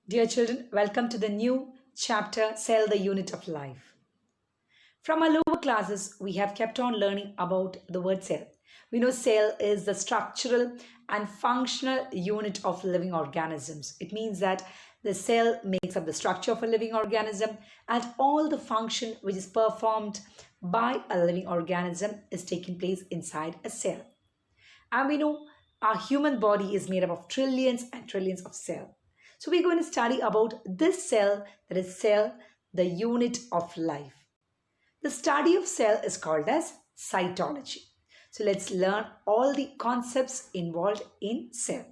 Dear children, welcome to the new chapter Cell the Unit of Life. From our lower classes, we have kept on learning about the word cell. We know cell is the structural and functional unit of living organisms. It means that the cell makes up the structure of a living organism and all the function which is performed by a living organism is taking place inside a cell. And we know our human body is made up of trillions and trillions of cells. So we're going to study about this cell, that is cell, the unit of life. The study of cell is called as cytology. So let's learn all the concepts involved in cell.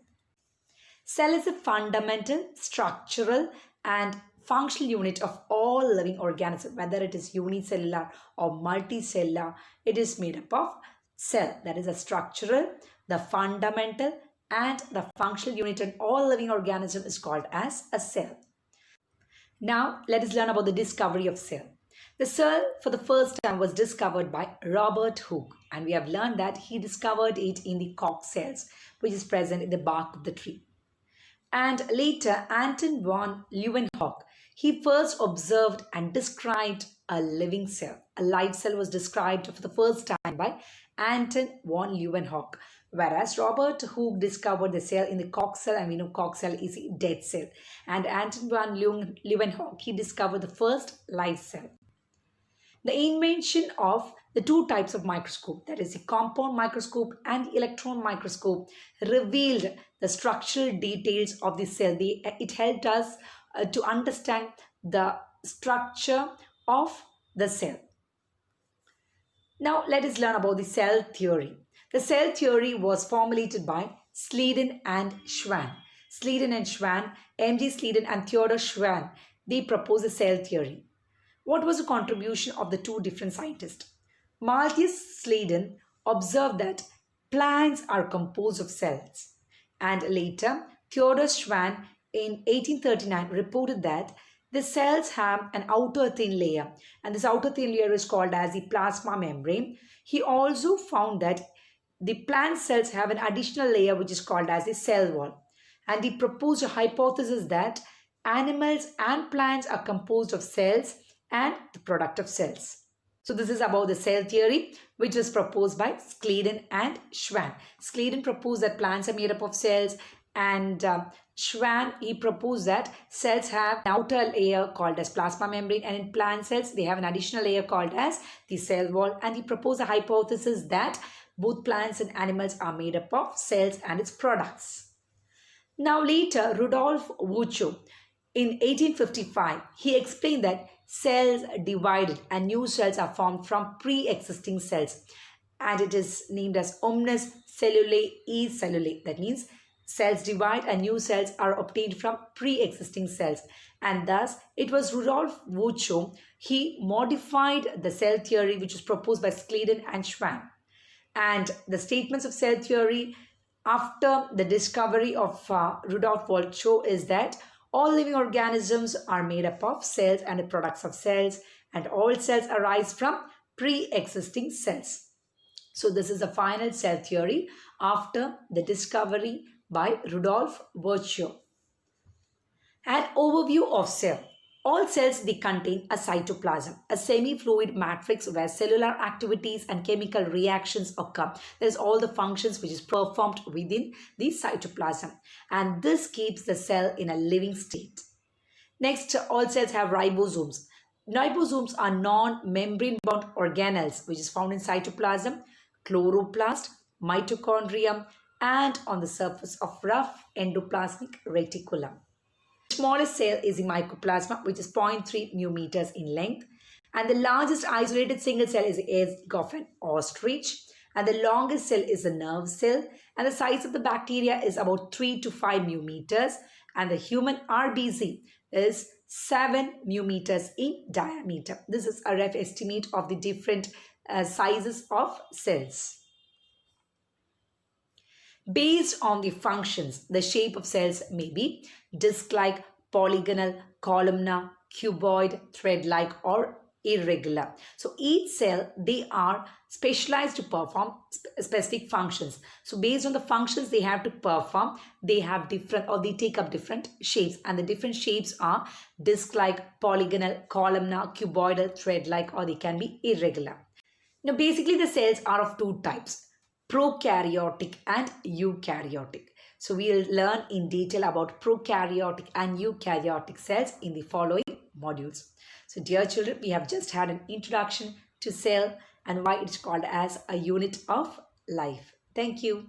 Cell is a fundamental, structural and functional unit of all living organisms, whether it is unicellular or multicellular. It is made up of cell, that is a structural, the fundamental and the functional unit in all living organisms is called as a cell. Now let us learn about the discovery of cell. The cell for the first time was discovered by Robert Hooke, and we have learned that he discovered it in the Koch cells, which is present in the bark of the tree. And later, Anton von Leeuwenhoek, he first observed and described a living cell. A live cell was described for the first time by Anton von Leeuwenhoek, whereas Robert Hooke discovered the cell in the Koch cell, and we know Koch cell is a dead cell. And Anton von Leeuwenhoek, he discovered the first live cell. The invention of the two types of microscope, that is the compound microscope and the electron microscope, revealed the structural details of the cell. It helped us to understand the structure of the cell. Now let us learn about the cell theory. The cell theory was formulated by Schleiden and Schwann. Schleiden and Schwann, M.G. Schleiden and Theodor Schwann, they proposed the cell theory. What was the contribution of the two different scientists? Malthus Schleiden observed that plants are composed of cells, and later Theodor Schwann in 1839 reported that the cells have an outer thin layer, and this outer thin layer is called as the plasma membrane. He also found that the plant cells have an additional layer which is called as the cell wall, and he proposed a hypothesis that animals and plants are composed of cells and the product of cells. So this is about the cell theory, which was proposed by Schleiden and Schwann. Schleiden proposed that plants are made up of cells, and Schwann, he proposed that cells have an outer layer called as plasma membrane, and in plant cells they have an additional layer called as the cell wall, and he proposed a hypothesis that both plants and animals are made up of cells and its products. Now later, Rudolf Virchow in 1855, he explained that cells divided and new cells are formed from pre-existing cells, and it is named as omnis cellulae e cellulae. That means cells divide and new cells are obtained from pre-existing cells, and thus it was Rudolf Virchow, he modified the cell theory which was proposed by Schleiden and Schwann. And the statements of cell theory after the discovery of Rudolf Virchow is that all living organisms are made up of cells and the products of cells, and all cells arise from pre-existing cells. So this is the final cell theory after the discovery by Rudolf Virchow. An overview of cell. All cells, they contain a cytoplasm, a semi-fluid matrix where cellular activities and chemical reactions occur. That is all the functions which is performed within the cytoplasm, and this keeps the cell in a living state. Next, all cells have ribosomes. Ribosomes are non-membrane bound organelles which is found in cytoplasm, chloroplast, mitochondrium, and on the surface of rough endoplasmic reticulum. The smallest cell is the mycoplasma, which is 0.3 μm in length, and the largest isolated single cell is the egg of an ostrich, and the longest cell is the nerve cell, and the size of the bacteria is about 3 to 5 μm, and the human RBC is 7 μm in diameter. This is a rough estimate of the different sizes of cells. Based on the functions, the shape of cells may be disc-like, polygonal, columnar, cuboid, thread-like, or irregular. So each cell, they are specialized to perform specific functions. So based on the functions they have to perform, they have different, or they take up different shapes, and the different shapes are disc-like, polygonal, columnar, cuboidal, thread-like, or they can be irregular. Now basically the cells are of two types, prokaryotic and eukaryotic. So we'll learn in detail about prokaryotic and eukaryotic cells in the following modules. So dear children, we have just had an introduction to cell and why it's called as a unit of life. Thank you.